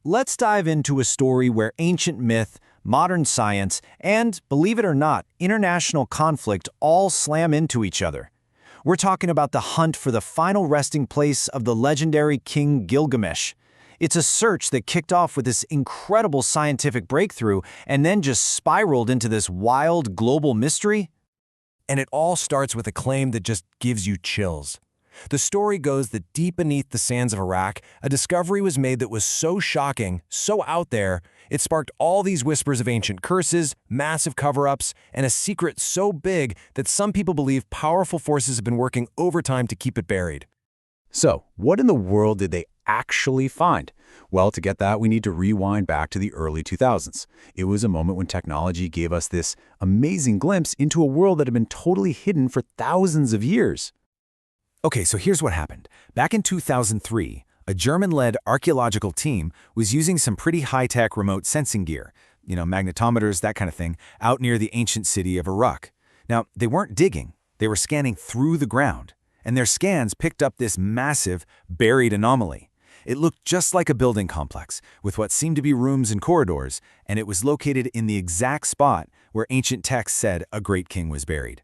let's dive into a story where ancient myth, modern science, and, believe it or not, international conflict all slam into each other. We're talking about the hunt for the final resting place of the legendary King Gilgamesh. It's a search that kicked off with this incredible scientific breakthrough and then just spiraled into this wild global mystery. And it all starts with a claim that just gives you chills. The story goes that deep beneath the sands of Iraq, a discovery was made that was so shocking, so out there, it sparked all these whispers of ancient curses, massive cover-ups, and a secret so big that some people believe powerful forces have been working overtime to keep it buried. So, what in the world did they actually find? Well, to get that, we need to rewind back to the early 2000s. It was a moment when technology gave us this amazing glimpse into a world that had been totally hidden for thousands of years. Okay, so here's what happened. Back in 2003, a German-led archaeological team was using some pretty high-tech remote sensing gear, magnetometers, that kind of thing, out near the ancient city of Uruk. Now, they weren't digging, they were scanning through the ground, and their scans picked up this massive, buried anomaly. It looked just like a building complex, with what seemed to be rooms and corridors, and it was located in the exact spot where ancient texts said a great king was buried.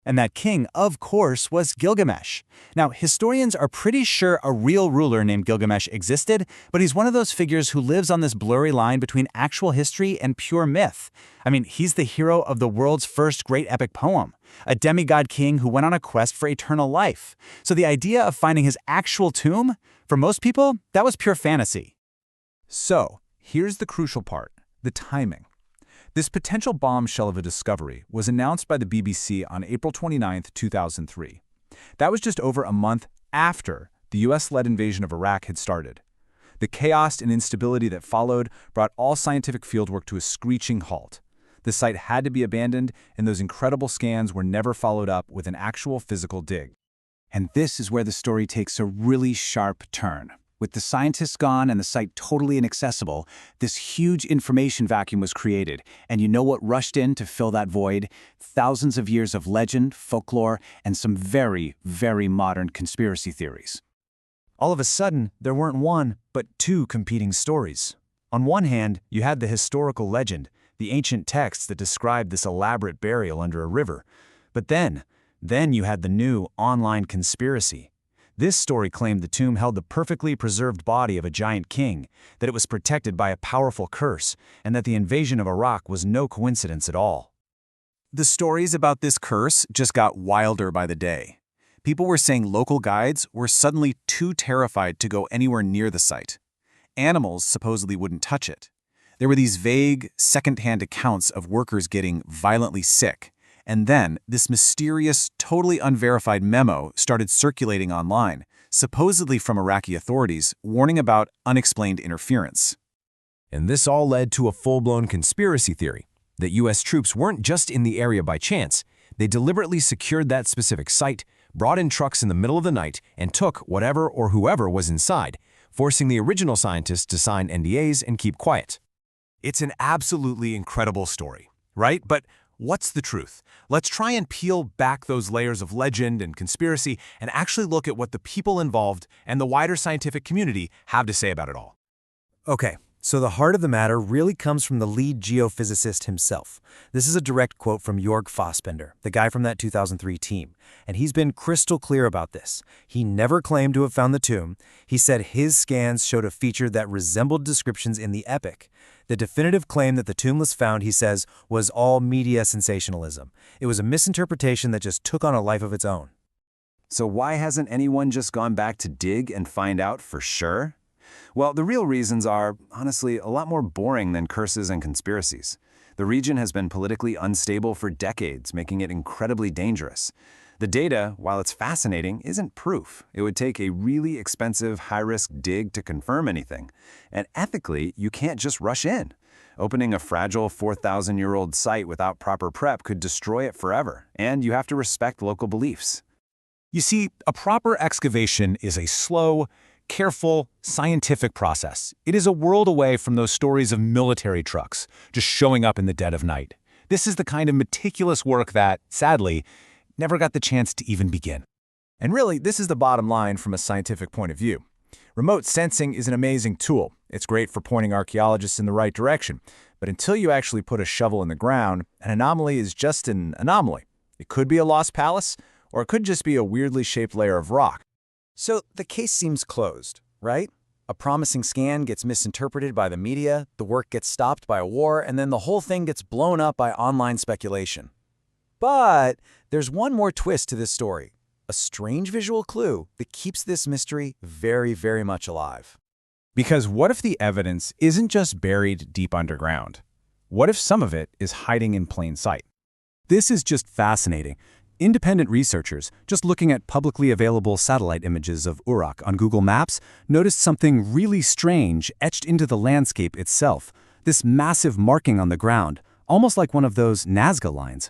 And that king, of course, was Gilgamesh. Now, historians are pretty sure a real ruler named Gilgamesh existed, but he's one of those figures who lives on this blurry line between actual history and pure myth. I mean, he's the hero of the world's first great epic poem, a demigod king who went on a quest for eternal life. So the idea of finding his actual tomb, for most people, that was pure fantasy. So, here's the crucial part, the timing. This potential bombshell of a discovery was announced by the BBC on April 29, 2003. That was just over a month after the US-led invasion of Iraq had started. The chaos and instability that followed brought all scientific fieldwork to a screeching halt. The site had to be abandoned, and those incredible scans were never followed up with an actual physical dig. And this is where the story takes a really sharp turn. With the scientists gone and the site totally inaccessible, this huge information vacuum was created. And you know what rushed in to fill that void? Thousands of years of legend, folklore, and some very, very modern conspiracy theories. All of a sudden, there weren't one, but two competing stories. On one hand, you had the historical legend, the ancient texts that described this elaborate burial under a river. But then you had the new online conspiracy. This story claimed the tomb held the perfectly preserved body of a giant king, that it was protected by a powerful curse, and that the invasion of Iraq was no coincidence at all. The stories about this curse just got wilder by the day. People were saying local guides were suddenly too terrified to go anywhere near the site. Animals supposedly wouldn't touch it. There were these vague, second-hand accounts of workers getting violently sick. And then, this mysterious, totally unverified memo started circulating online, supposedly from Iraqi authorities, warning about unexplained interference. And this all led to a full-blown conspiracy theory that U.S. troops weren't just in the area by chance. They deliberately secured that specific site, brought in trucks in the middle of the night, and took whatever or whoever was inside, forcing the original scientists to sign NDAs and keep quiet. It's an absolutely incredible story, right? But what's the truth? Let's try and peel back those layers of legend and conspiracy and actually look at what the people involved and the wider scientific community have to say about it all. Okay, so the heart of the matter really comes from the lead geophysicist himself. This is a direct quote from Jörg Fassbender, the guy from that 2003 team, and he's been crystal clear about this. He never claimed to have found the tomb. He said his scans showed a feature that resembled descriptions in the epic. The definitive claim that the tomb was found, he says, was all media sensationalism. It was a misinterpretation that just took on a life of its own. So why hasn't anyone just gone back to dig and find out for sure? Well, the real reasons are, honestly, a lot more boring than curses and conspiracies. The region has been politically unstable for decades, making it incredibly dangerous. The data, while it's fascinating, isn't proof. It would take a really expensive, high-risk dig to confirm anything. And ethically, you can't just rush in. Opening a fragile 4,000-year-old site without proper prep could destroy it forever, and you have to respect local beliefs. You see, a proper excavation is a slow, careful, scientific process. It is a world away from those stories of military trucks just showing up in the dead of night. This is the kind of meticulous work that, sadly, never got the chance to even begin. And really, this is the bottom line from a scientific point of view. Remote sensing is an amazing tool. It's great for pointing archaeologists in the right direction. But until you actually put a shovel in the ground, an anomaly is just an anomaly. It could be a lost palace, or it could just be a weirdly shaped layer of rock. So the case seems closed, right? A promising scan gets misinterpreted by the media, the work gets stopped by a war, and then the whole thing gets blown up by online speculation. But there's one more twist to this story, a strange visual clue that keeps this mystery very, very much alive. Because what if the evidence isn't just buried deep underground? What if some of it is hiding in plain sight? This is just fascinating. Independent researchers, just looking at publicly available satellite images of Uruk on Google Maps, noticed something really strange etched into the landscape itself, this massive marking on the ground, almost like one of those Nazca lines.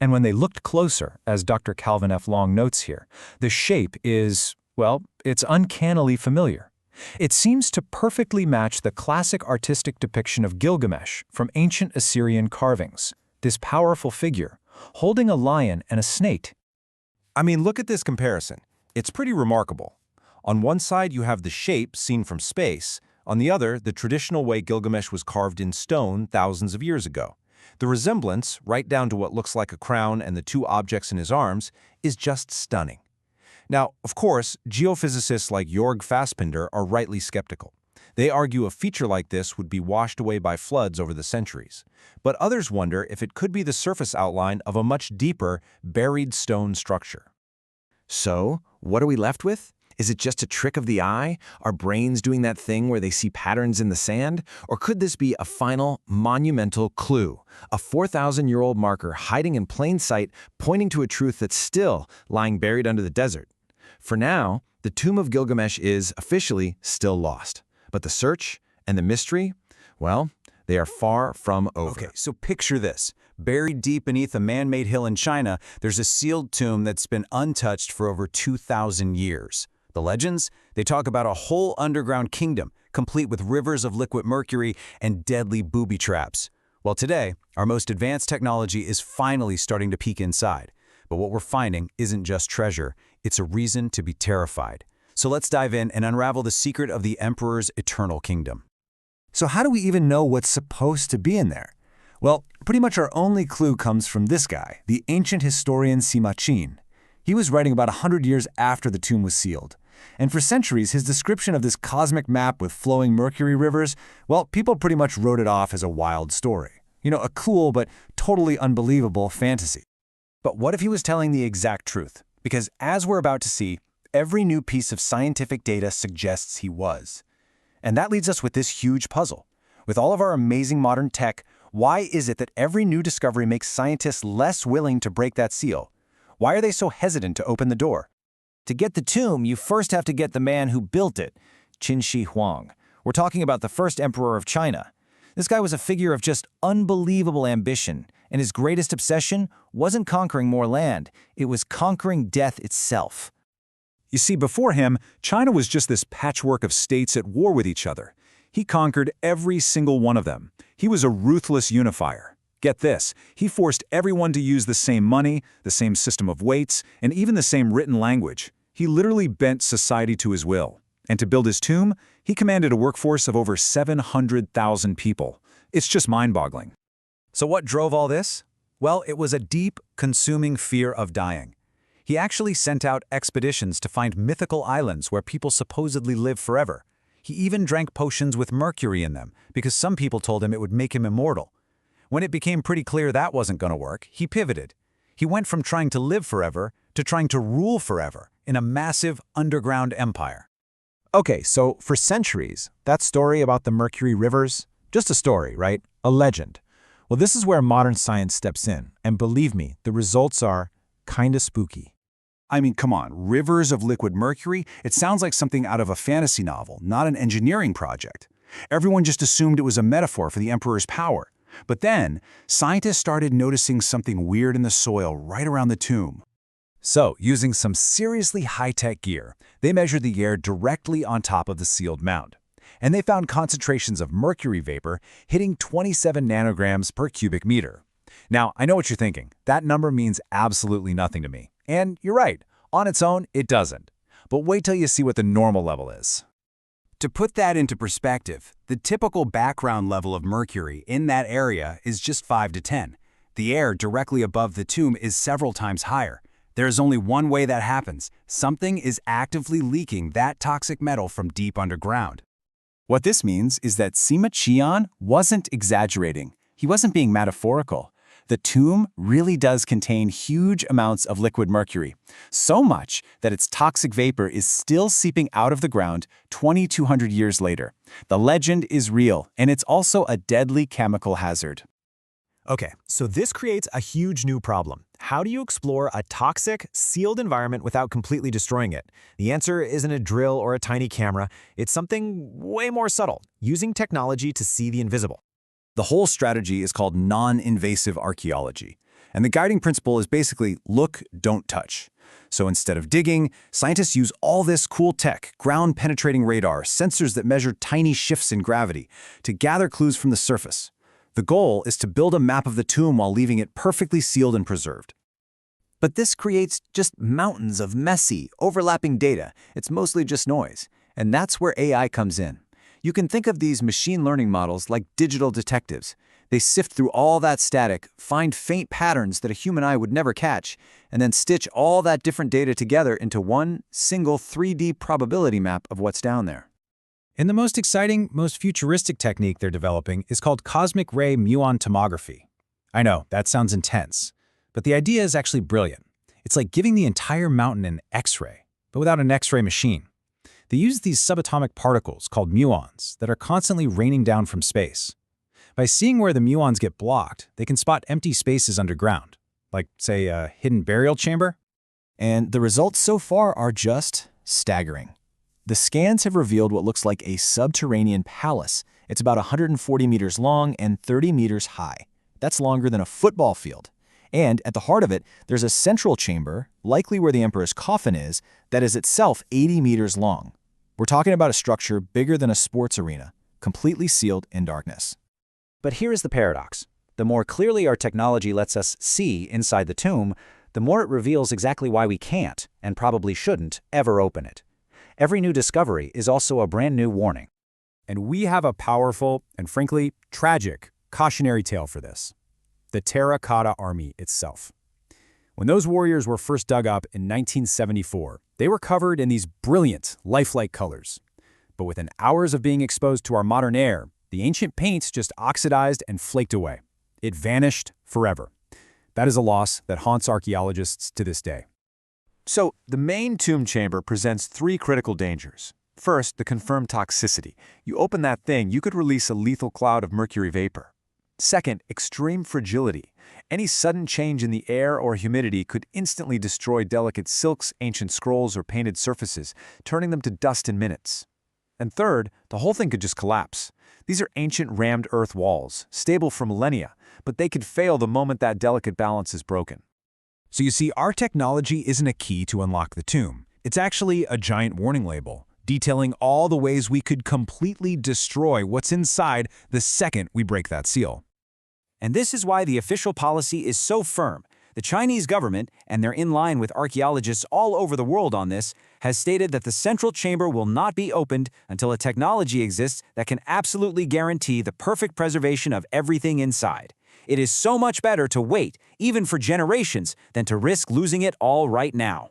And when they looked closer, as Dr. Calvin F. Long notes here, the shape is, well, it's uncannily familiar. It seems to perfectly match the classic artistic depiction of Gilgamesh from ancient Assyrian carvings, this powerful figure, holding a lion and a snake. I mean, look at this comparison. It's pretty remarkable. On one side, you have the shape seen from space. On the other, the traditional way Gilgamesh was carved in stone thousands of years ago. The resemblance, right down to what looks like a crown and the two objects in his arms, is just stunning. Now, of course, geophysicists like Jorg Fassbinder are rightly skeptical. They argue a feature like this would be washed away by floods over the centuries. But others wonder if it could be the surface outline of a much deeper, buried stone structure. So, what are we left with? Is it just a trick of the eye? Are brains doing that thing where they see patterns in the sand? Or could this be a final, monumental clue? A 4,000-year-old marker hiding in plain sight, pointing to a truth that's still lying buried under the desert. For now, the tomb of Gilgamesh is, officially, still lost. But the search and the mystery, well, they are far from over. Okay, so picture this. Buried deep beneath a man-made hill in China, there's a sealed tomb that's been untouched for over 2,000 years. The legends? They talk about a whole underground kingdom, complete with rivers of liquid mercury and deadly booby traps. Well, today, our most advanced technology is finally starting to peek inside. But what we're finding isn't just treasure, it's a reason to be terrified. So let's dive in and unravel the secret of the Emperor's eternal kingdom. So how do we even know what's supposed to be in there? Well, pretty much our only clue comes from this guy, the ancient historian Sima Qin. He was writing about 100 years after the tomb was sealed. And for centuries, his description of this cosmic map with flowing mercury rivers, well, people pretty much wrote it off as a wild story. You know, a cool but totally unbelievable fantasy. But what if he was telling the exact truth? Because as we're about to see, every new piece of scientific data suggests he was. And that leads us with this huge puzzle. With all of our amazing modern tech, why is it that every new discovery makes scientists less willing to break that seal? Why are they so hesitant to open the door? To get the tomb, you first have to get the man who built it, Qin Shi Huang. We're talking about the first emperor of China. This guy was a figure of just unbelievable ambition, and his greatest obsession wasn't conquering more land, it was conquering death itself. You see, before him, China was just this patchwork of states at war with each other. He conquered every single one of them. He was a ruthless unifier. Get this, he forced everyone to use the same money, the same system of weights, and even the same written language. He literally bent society to his will. And to build his tomb, he commanded a workforce of over 700,000 people. It's just mind-boggling. So what drove all this? Well, it was a deep, consuming fear of dying. He actually sent out expeditions to find mythical islands where people supposedly live forever. He even drank potions with mercury in them because some people told him it would make him immortal. When it became pretty clear that wasn't going to work, he pivoted. He went from trying to live forever to trying to rule forever in a massive underground empire. Okay, so for centuries, that story about the Mercury rivers, just a story, right? A legend. Well, this is where modern science steps in, and believe me, the results are kinda spooky. I mean, come on, rivers of liquid mercury? It sounds like something out of a fantasy novel, not an engineering project. Everyone just assumed it was a metaphor for the emperor's power. But then, scientists started noticing something weird in the soil right around the tomb. So, using some seriously high-tech gear, they measured the air directly on top of the sealed mound. And they found concentrations of mercury vapor hitting 27 nanograms per cubic meter. Now, I know what you're thinking. That number means absolutely nothing to me. And you're right. On its own, it doesn't. But wait till you see what the normal level is. To put that into perspective, the typical background level of mercury in that area is just 5 to 10. The air directly above the tomb is several times higher. There is only one way that happens. Something is actively leaking that toxic metal from deep underground. What this means is that Sima Qian wasn't exaggerating. He wasn't being metaphorical. The tomb really does contain huge amounts of liquid mercury, so much that its toxic vapor is still seeping out of the ground 2,200 years later. The legend is real, and it's also a deadly chemical hazard. Okay, so this creates a huge new problem. How do you explore a toxic, sealed environment without completely destroying it? The answer isn't a drill or a tiny camera. It's something way more subtle, using technology to see the invisible. The whole strategy is called non-invasive archaeology, and the guiding principle is basically look, don't touch. So instead of digging, scientists use all this cool tech, ground-penetrating radar, sensors that measure tiny shifts in gravity, to gather clues from the surface. The goal is to build a map of the tomb while leaving it perfectly sealed and preserved. But this creates just mountains of messy, overlapping data. It's mostly just noise. And that's where AI comes in. You can think of these machine learning models like digital detectives. They sift through all that static, find faint patterns that a human eye would never catch, and then stitch all that different data together into one single 3D probability map of what's down there. And the most exciting, most futuristic technique they're developing is called cosmic ray muon tomography. I know, that sounds intense, but the idea is actually brilliant. It's like giving the entire mountain an X-ray, but without an X-ray machine. They use these subatomic particles called muons that are constantly raining down from space. By seeing where the muons get blocked, they can spot empty spaces underground, like, say, a hidden burial chamber. And the results so far are just staggering. The scans have revealed what looks like a subterranean palace. It's about 140 meters long and 30 meters high. That's longer than a football field. And at the heart of it, there's a central chamber, likely where the emperor's coffin is, that is itself 80 meters long. We're talking about a structure bigger than a sports arena, completely sealed in darkness. But here's the paradox. The more clearly our technology lets us see inside the tomb, the more it reveals exactly why we can't, and probably shouldn't, ever open it. Every new discovery is also a brand new warning. And we have a powerful and, frankly, tragic cautionary tale for this: the Terracotta Army itself. When those warriors were first dug up in 1974, they were covered in these brilliant, lifelike colors. But within hours of being exposed to our modern air, the ancient paint just oxidized and flaked away. It vanished forever. That is a loss that haunts archaeologists to this day. So, the main tomb chamber presents three critical dangers. First, the confirmed toxicity. You open that thing, you could release a lethal cloud of mercury vapor. Second, extreme fragility. Any sudden change in the air or humidity could instantly destroy delicate silks, ancient scrolls, or painted surfaces, turning them to dust in minutes. And third, the whole thing could just collapse. These are ancient rammed earth walls, stable for millennia, but they could fail the moment that delicate balance is broken. So you see, our technology isn't a key to unlock the tomb. It's actually a giant warning label, detailing all the ways we could completely destroy what's inside the second we break that seal. And this is why the official policy is so firm. The Chinese government, and they're in line with archaeologists all over the world on this, has stated that the central chamber will not be opened until a technology exists that can absolutely guarantee the perfect preservation of everything inside. It is so much better to wait, even for generations, than to risk losing it all right now.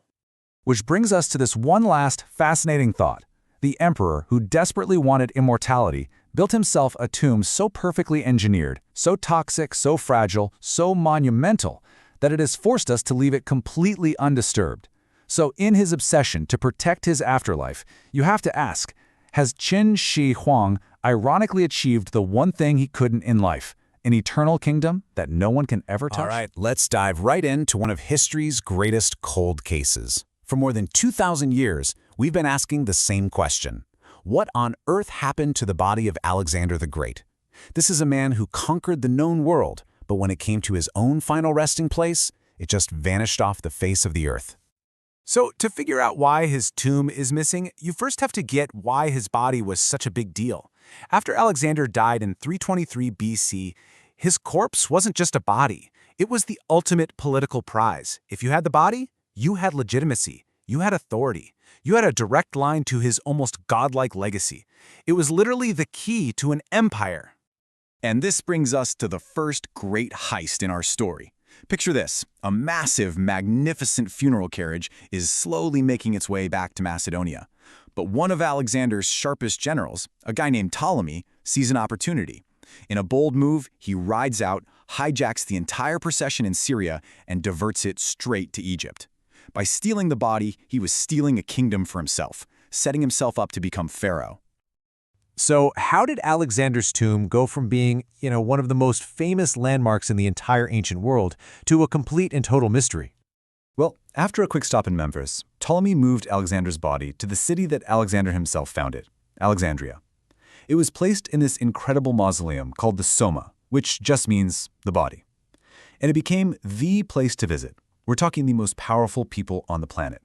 Which brings us to this one last fascinating thought. The emperor, who desperately wanted immortality, built himself a tomb so perfectly engineered, so toxic, so fragile, so monumental, that it has forced us to leave it completely undisturbed. So in his obsession to protect his afterlife, you have to ask, has Qin Shi Huang ironically achieved the one thing he couldn't in life, an eternal kingdom that no one can ever touch? All right, let's dive right into one of history's greatest cold cases. For more than 2,000 years, we've been asking the same question. What on earth happened to the body of Alexander the Great? This is a man who conquered the known world, but when it came to his own final resting place, it just vanished off the face of the earth. So to figure out why his tomb is missing, you first have to get why his body was such a big deal. After Alexander died in 323 BC, his corpse wasn't just a body. It was the ultimate political prize. If you had the body, you had legitimacy. you had authority. You had a direct line to his almost godlike legacy. It was literally the key to an empire. And this brings us to the first great heist in our story. Picture this. A massive, magnificent funeral carriage is slowly making its way back to Macedonia. But one of Alexander's sharpest generals, a guy named Ptolemy, sees an opportunity. In a bold move, he rides out, hijacks the entire procession in Syria, and diverts it straight to Egypt. By stealing the body, he was stealing a kingdom for himself, setting himself up to become pharaoh. So how did Alexander's tomb go from being, one of the most famous landmarks in the entire ancient world to a complete and total mystery? Well, after a quick stop in Memphis, Ptolemy moved Alexander's body to the city that Alexander himself founded, Alexandria. It was placed in this incredible mausoleum called the Soma, which just means the body. And it became the place to visit. We're talking the most powerful people on the planet.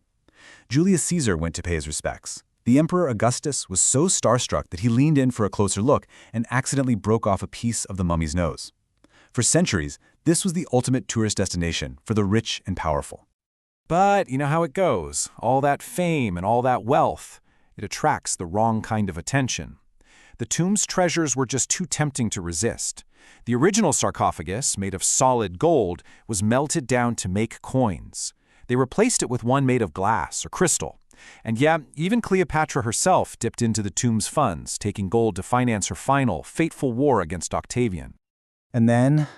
Julius Caesar went to pay his respects. The Emperor Augustus was so starstruck that he leaned in for a closer look and accidentally broke off a piece of the mummy's nose. For centuries, this was the ultimate tourist destination for the rich and powerful. But you know how it goes. All that fame and all that wealth, it attracts the wrong kind of attention. The tomb's treasures were just too tempting to resist. The original sarcophagus, made of solid gold, was melted down to make coins. They replaced it with one made of glass or crystal. And yeah, even Cleopatra herself dipped into the tomb's funds, taking gold to finance her final, fateful war against Octavian. And then,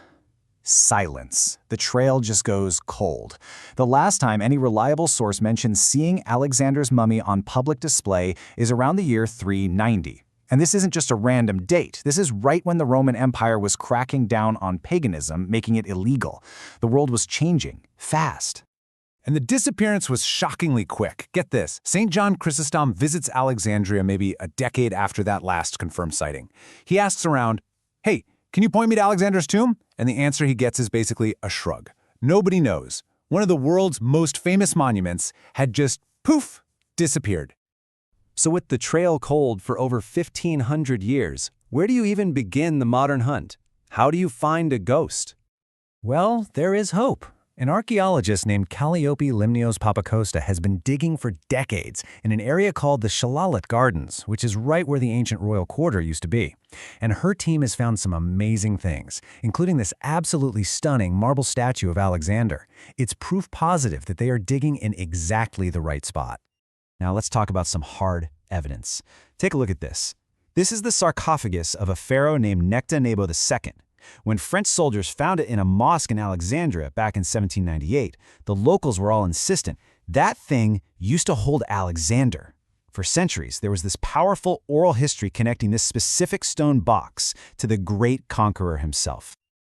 silence. The trail just goes cold. The last time any reliable source mentions seeing Alexander's mummy on public display is around the year 390. And this isn't just a random date. This is right when the Roman Empire was cracking down on paganism, making it illegal. The world was changing, fast. And the disappearance was shockingly quick. Get this, St. John Chrysostom visits Alexandria maybe a decade after that last confirmed sighting. He asks around, "Hey, can you point me to Alexander's tomb?" And the answer he gets is basically a shrug. Nobody knows. One of the world's most famous monuments had just, poof, disappeared. So with the trail cold for over 1,500 years, where do you even begin the modern hunt? How do you find a ghost? Well, there is hope. An archaeologist named Calliope Limnios Papacosta has been digging for decades in an area called the Shalalat Gardens, which is right where the ancient royal quarter used to be. And her team has found some amazing things, including this absolutely stunning marble statue of Alexander. It's proof positive that they are digging in exactly the right spot. Now let's talk about some hard evidence. Take a look at this. This is the sarcophagus of a pharaoh named Necta Nebo II. When French soldiers found it in a mosque in Alexandria back in 1798, the locals were all insistent that thing used to hold Alexander. For centuries, there was this powerful oral history connecting this specific stone box to the great conqueror himself.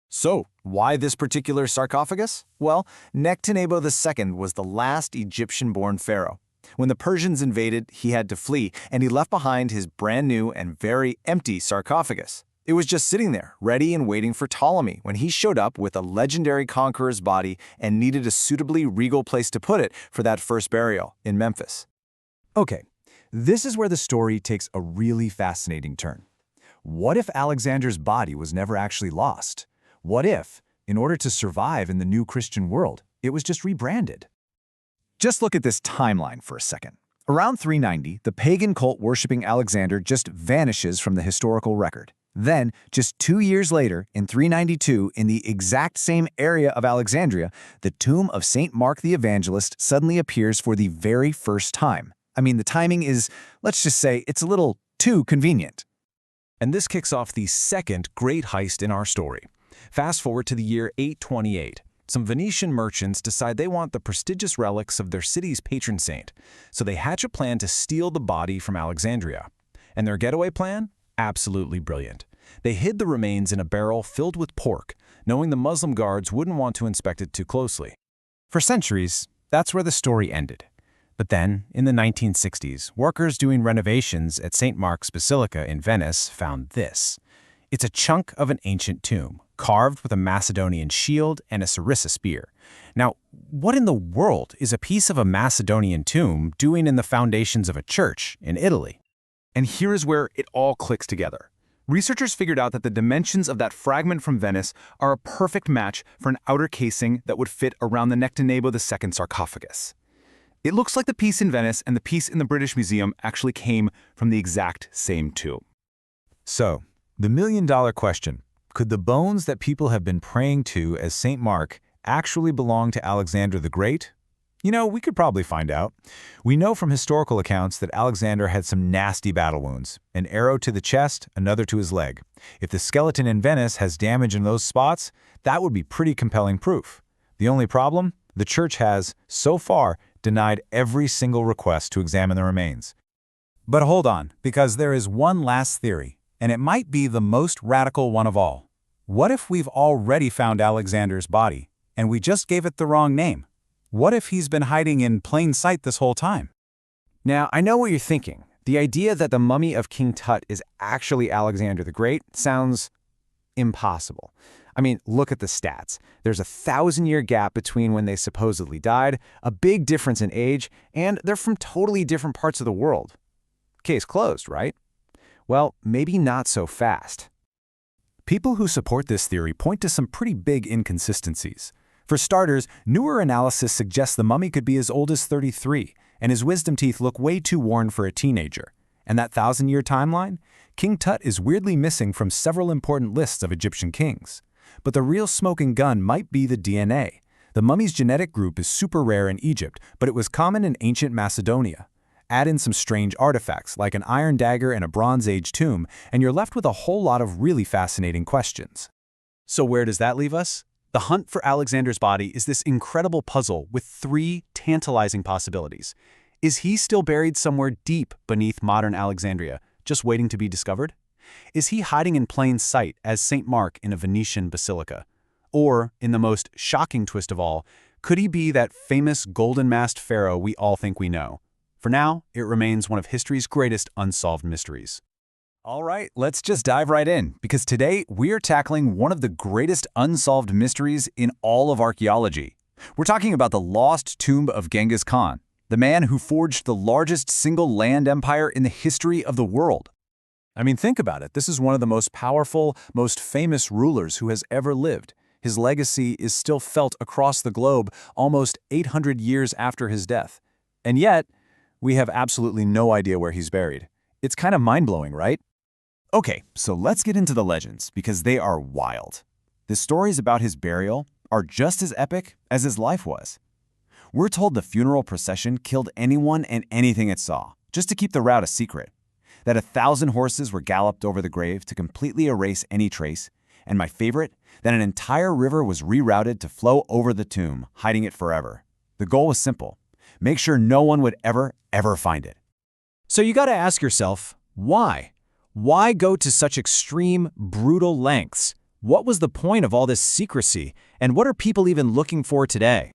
So, why this particular sarcophagus? Well, Necta Nebo II was the last Egyptian-born pharaoh. When the Persians invaded, he had to flee, and he left behind his brand new and very empty sarcophagus. It was just sitting there, ready and waiting for Ptolemy when he showed up with a legendary conqueror's body and needed a suitably regal place to put it for that first burial in Memphis. Okay, this is where the story takes a really fascinating turn. What if Alexander's body was never actually lost? What if, in order to survive in the new Christian world, it was just rebranded? Just look at this timeline for a second. Around 390, the pagan cult worshipping Alexander just vanishes from the historical record. Then, just 2 years later, in 392, in the exact same area of Alexandria, the tomb of St. Mark the Evangelist suddenly appears for the very first time. I mean, the timing is, let's just say, it's a little too convenient. And this kicks off the second great heist in our story. Fast forward to the year 828. Some Venetian merchants decide they want the prestigious relics of their city's patron saint, so they hatch a plan to steal the body from Alexandria. And their getaway plan? Absolutely brilliant. They hid the remains in a barrel filled with pork, knowing the Muslim guards wouldn't want to inspect it too closely. For centuries, that's where the story ended. But then, in the 1960s, workers doing renovations at St. Mark's Basilica in Venice found this. It's a chunk of an ancient tomb, carved with a Macedonian shield and a sarissa spear. Now, what in the world is a piece of a Macedonian tomb doing in the foundations of a church in Italy? And here is where it all clicks together. Researchers figured out that the dimensions of that fragment from Venice are a perfect match for an outer casing that would fit around the Necta Nebo II sarcophagus. It looks like the piece in Venice and the piece in the British Museum actually came from the exact same tomb. So, the million-dollar question, could the bones that people have been praying to as St. Mark actually belong to Alexander the Great? You know, we could probably find out. We know from historical accounts that Alexander had some nasty battle wounds, an arrow to the chest, another to his leg. If the skeleton in Venice has damage in those spots, that would be pretty compelling proof. The only problem? The church has, so far, denied every single request to examine the remains. But hold on, because there is one last theory, and it might be the most radical one of all. What if we've already found Alexander's body, and we just gave it the wrong name? What if he's been hiding in plain sight this whole time? Now, I know what you're thinking. The idea that the mummy of King Tut is actually Alexander the Great sounds impossible. I mean, look at the stats. There's a 1,000-year gap between when they supposedly died, a big difference in age, and they're from totally different parts of the world. Case closed, right? Well, maybe not so fast. People who support this theory point to some pretty big inconsistencies. For starters, newer analysis suggests the mummy could be as old as 33, and his wisdom teeth look way too worn for a teenager. And that 1,000-year timeline? King Tut is weirdly missing from several important lists of Egyptian kings. But the real smoking gun might be the DNA. The mummy's genetic group is super rare in Egypt, but it was common in ancient Macedonia. Add in some strange artifacts, like an iron dagger and a Bronze Age tomb, and you're left with a whole lot of really fascinating questions. So where does that leave us? The hunt for Alexander's body is this incredible puzzle with 3 tantalizing possibilities. Is he still buried somewhere deep beneath modern Alexandria, just waiting to be discovered? Is he hiding in plain sight as St. Mark in a Venetian basilica? Or, in the most shocking twist of all, could he be that famous golden-masked pharaoh we all think we know? For now, it remains one of history's greatest unsolved mysteries. All right, let's just dive right in, because today we're tackling one of the greatest unsolved mysteries in all of archaeology. We're talking about the lost tomb of Genghis Khan, the man who forged the largest single land empire in the history of the world. I mean, think about it. This is one of the most powerful, most famous rulers who has ever lived. His legacy is still felt across the globe almost 800 years after his death. And yet, we have absolutely no idea where he's buried. It's kind of mind-blowing, right? Okay, so let's get into the legends, because they are wild. The stories about his burial are just as epic as his life was. We're told the funeral procession killed anyone and anything it saw, just to keep the route a secret. That 1,000 horses were galloped over the grave to completely erase any trace, and my favorite, that an entire river was rerouted to flow over the tomb, hiding it forever. The goal was simple: make sure no one would ever find it. So you gotta ask yourself, why? Why go to such extreme, brutal lengths? What was the point of all this secrecy, and what are people even looking for today?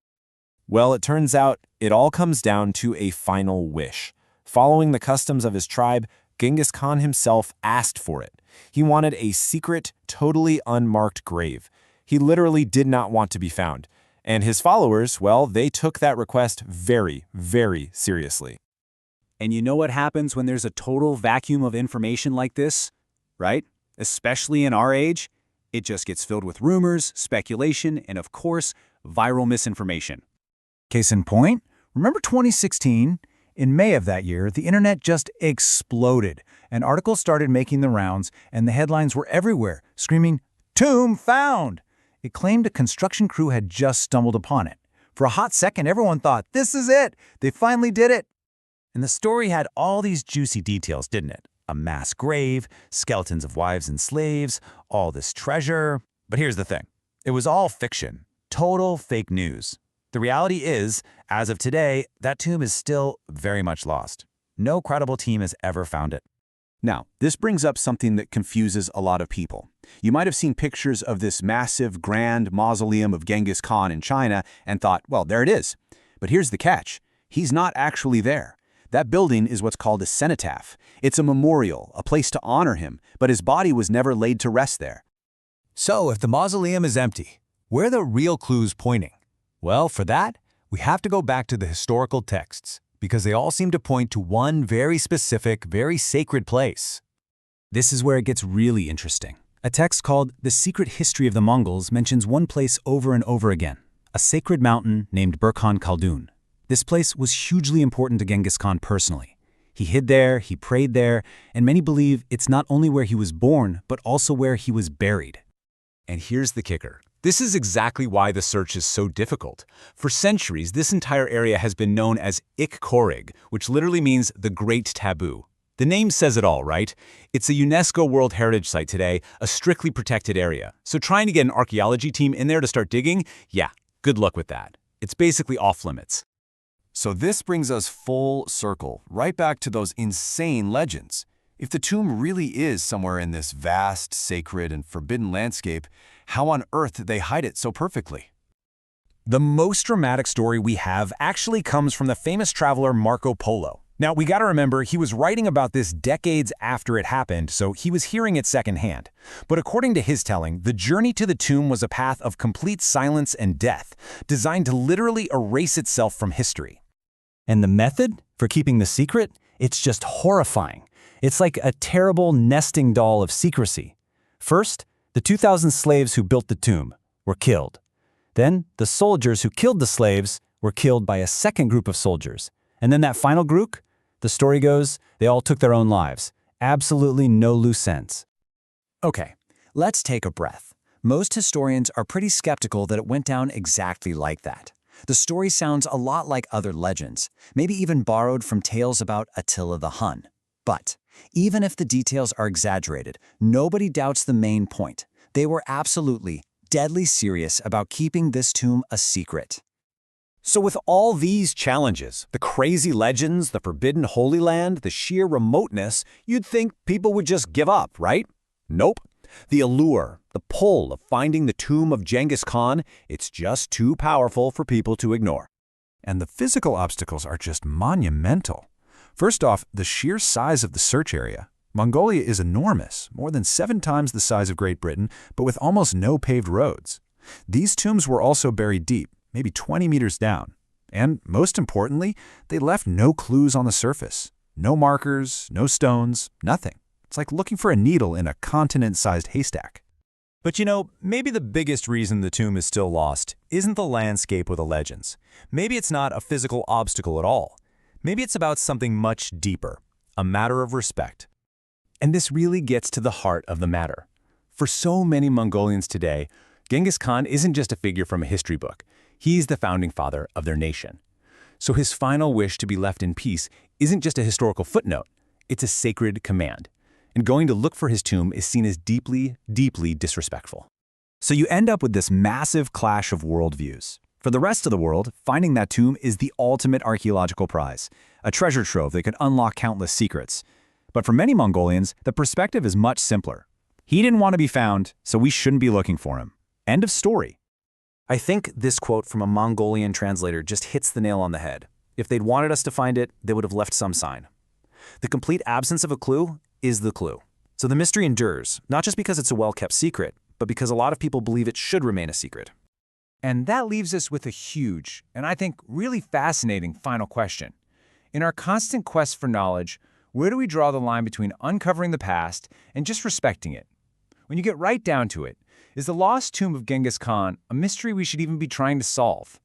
Well, it turns out it all comes down to a final wish. Following the customs of his tribe, Genghis Khan himself asked for it. He wanted a secret, totally unmarked grave. He literally did not want to be found. And his followers, well, they took that request very, very seriously. And you know what happens when there's a total vacuum of information like this, right? Especially in our age, it just gets filled with rumors, speculation, and of course, viral misinformation. Case in point, remember 2016? In May of that year, the internet just exploded, and articles started making the rounds, and the headlines were everywhere, screaming, "Tomb found!" It claimed a construction crew had just stumbled upon it. For a hot second, everyone thought, this is it! They finally did it! And the story had all these juicy details, didn't it? A mass grave, skeletons of wives and slaves, all this treasure. But here's the thing. It was all fiction. Total fake news. The reality is, as of today, that tomb is still very much lost. No credible team has ever found it. Now, this brings up something that confuses a lot of people. You might have seen pictures of this massive, grand mausoleum of Genghis Khan in China and thought, well, there it is. But here's the catch. He's not actually there. That building is what's called a cenotaph. It's a memorial, a place to honor him, but his body was never laid to rest there. So if the mausoleum is empty, where are the real clues pointing? Well, for that, we have to go back to the historical texts, because they all seem to point to one very specific, very sacred place. This is where it gets really interesting. A text called The Secret History of the Mongols mentions one place over and over again, a sacred mountain named Burkhan Khaldun. This place was hugely important to Genghis Khan personally. He hid there, he prayed there, and many believe it's not only where he was born, but also where he was buried. And here's the kicker. This is exactly why the search is so difficult. For centuries, this entire area has been known as Ik Korig, which literally means the Great Taboo. The name says it all, right? It's a UNESCO World Heritage Site today, a strictly protected area. So trying to get an archaeology team in there to start digging, yeah, good luck with that. It's basically off limits. So this brings us full circle, right back to those insane legends. If the tomb really is somewhere in this vast, sacred, and forbidden landscape, how on earth did they hide it so perfectly? The most dramatic story we have actually comes from the famous traveler Marco Polo. Now, we gotta remember, he was writing about this decades after it happened, so he was hearing it secondhand. But according to his telling, the journey to the tomb was a path of complete silence and death, designed to literally erase itself from history. And the method for keeping the secret? It's just horrifying. It's like a terrible nesting doll of secrecy. First, the 2,000 slaves who built the tomb were killed. Then, the soldiers who killed the slaves were killed by a second group of soldiers. And then that final group, the story goes, they all took their own lives. Absolutely no loose ends. Okay, let's take a breath. Most historians are pretty skeptical that it went down exactly like that. The story sounds a lot like other legends, maybe even borrowed from tales about Attila the Hun. But even if the details are exaggerated, nobody doubts the main point. They were absolutely, deadly serious about keeping this tomb a secret. So with all these challenges, the crazy legends, the forbidden Holy Land, the sheer remoteness, you'd think people would just give up, right? Nope. The allure, the pull of finding the tomb of Genghis Khan, it's just too powerful for people to ignore. And the physical obstacles are just monumental. First off, the sheer size of the search area. Mongolia is enormous, more than 7 times the size of Great Britain, but with almost no paved roads. These tombs were also buried deep, maybe 20 meters down. And most importantly, they left no clues on the surface. No markers, no stones, nothing. It's like looking for a needle in a continent-sized haystack. But you know, maybe the biggest reason the tomb is still lost isn't the landscape or the legends. Maybe it's not a physical obstacle at all. Maybe it's about something much deeper, a matter of respect. And this really gets to the heart of the matter. For so many Mongolians today, Genghis Khan isn't just a figure from a history book. He's the founding father of their nation. So his final wish to be left in peace isn't just a historical footnote. It's a sacred command. And going to look for his tomb is seen as deeply, deeply disrespectful. So you end up with this massive clash of worldviews. For the rest of the world, finding that tomb is the ultimate archaeological prize, a treasure trove that could unlock countless secrets. But for many Mongolians, the perspective is much simpler. He didn't want to be found, so we shouldn't be looking for him. End of story. I think this quote from a Mongolian translator just hits the nail on the head. If they'd wanted us to find it, they would have left some sign. The complete absence of a clue is the clue. So the mystery endures, not just because it's a well-kept secret, but because a lot of people believe it should remain a secret. And that leaves us with a huge, and I think really fascinating final question. In our constant quest for knowledge, where do we draw the line between uncovering the past and just respecting it? When you get right down to it, is the lost tomb of Genghis Khan a mystery we should even be trying to solve?